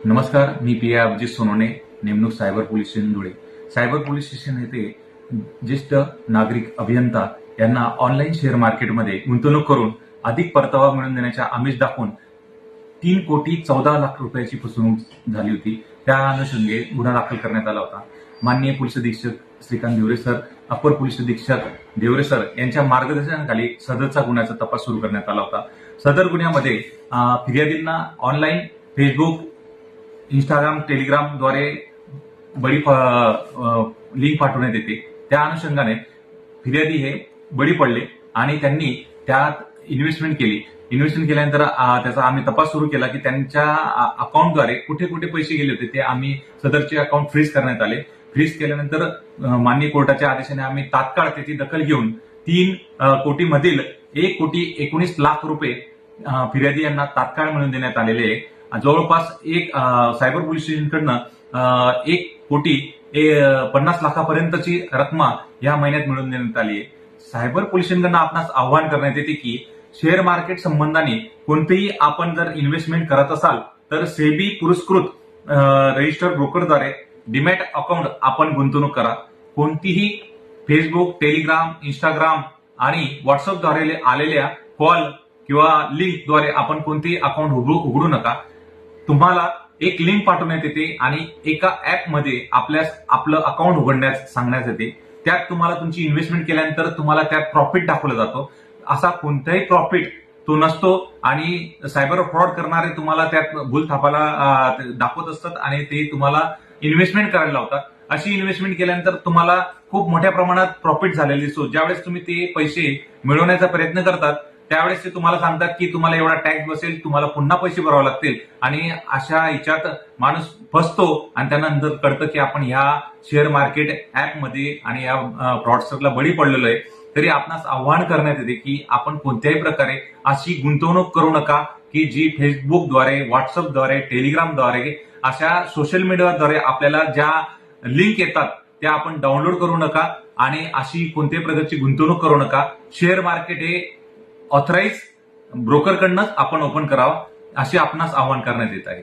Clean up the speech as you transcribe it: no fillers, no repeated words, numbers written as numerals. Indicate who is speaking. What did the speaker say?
Speaker 1: नमस्कार, मी पी.आय. अभिजित सोनवणे, नेमणूक cyber police station Dhule. Cyber police station येथे ज्येष्ठ नागरिक अभियंता यांना ऑनलाईन शेअर मार्केटमध्ये गुंतवणूक करून अधिक परतावा मिळवून देण्याच्या आमिष दाखवून 3,14,00,000 रुपयाची फसवणूक झाली होती. त्या अनुषंगाने गुन्हा दाखल करण्यात आला होता. माननीय पोलीस अधीक्षक श्रीकांत देवरे सर, अपर पोलीस अधीक्षक देवरे सर यांच्या मार्गदर्शनाखाली सदरचा गुन्ह्याचा तपास सुरू करण्यात आला होता. सदर गुन्ह्यामध्ये फिर्यादींना ऑनलाईन फेसबुक, इंस्टाग्राम, टेलिग्रामद्वारे बळी लिंक पाठवण्यात येते. त्या अनुषंगाने फिर्यादी हे बळी पडले आणि त्यांनी त्यात इन्व्हेस्टमेंट केली. इन्व्हेस्टमेंट केल्यानंतर त्याचा आम्ही तपास सुरू केला की त्यांच्या अकाउंटद्वारे कुठे कुठे पैसे गेले होते. ते आम्ही सदरचे अकाउंट फ्रीज करण्यात आले. फ्रीज केल्यानंतर माननीय कोर्टाच्या आदेशाने आम्ही तात्काळ त्याची दखल घेऊन 3 कोटीमधील 1,19,00,000 रुपये फिर्यादी यांना तात्काळ मिळवून देण्यात आलेले आहे. जवळपास सायबर पोलीस स्टेशनकडनं 1,50,00,000पर्यंतची रक्कम या महिन्यात मिळवून देण्यात आली आहे. सायबर पोलीस स्टेशनकडनं आपणास आव्हान करण्यात येते की शेअर मार्केट संबंधाने कोणतेही आपण जर इन्व्हेस्टमेंट करत असाल तर सेबी पुरस्कृत रजिस्टर्ड ब्रोकरद्वारे डीमॅट अकाउंट आपण गुंतवणूक करा. कोणतीही फेसबुक, टेलिग्राम, इंस्टाग्राम आणि व्हॉट्सअपद्वारे आलेल्या कॉल किंवा लिंकद्वारे आपण कोणतेही अकाउंट उघडू नका. तुम्हाला एक लिंक पाठवण्यात येते आणि एका ऍपमध्ये आपलं अकाउंट उघडण्यास सांगण्यात येते. त्यात तुम्हाला तुमची इन्व्हेस्टमेंट केल्यानंतर तुम्हाला त्यात प्रॉफिट दाखवला जातो. असा कोणताही प्रॉफिट तो नसतो आणि सायबर फ्रॉड करणारे तुम्हाला त्यात भूलथापाला दाखवत असतात आणि ते तुम्हाला इन्व्हेस्टमेंट करायला लावतात. अशी इन्व्हेस्टमेंट केल्यानंतर तुम्हाला खूप मोठ्या प्रमाणात प्रॉफिट झालेली दिसतो. ज्यावेळेस तुम्ही ते पैसे मिळवण्याचा प्रयत्न करतात त्यावेळेस ते तुम्हाला सांगतात की तुम्हाला एवढा टॅक्स बसेल, तुम्हाला पुन्हा पैसे भरावे लागतील आणि अशा ह्याच्यात माणूस फसतो आणि त्यानंतर कळतं की आपण ह्या शेअर मार्केट ऍपमध्ये आणि या फ्रॉडस्टरला बळी पडलेलो आहे. तरी आपणास आव्हान करण्यात येते की आपण कोणत्याही प्रकारे अशी गुंतवणूक करू नका की जी फेसबुकद्वारे, व्हॉट्सअपद्वारे, टेलिग्रामद्वारे अशा सोशल मीडियाद्वारे आपल्याला ज्या लिंक येतात त्या आपण डाउनलोड करू नका आणि अशी कोणत्याही प्रकारची गुंतवणूक करू नका. शेअर मार्केट हे ऑथराईज ब्रोकरकडनंच आपण ओपन करावं असे आपणास आवाहन करण्यात येत आहे.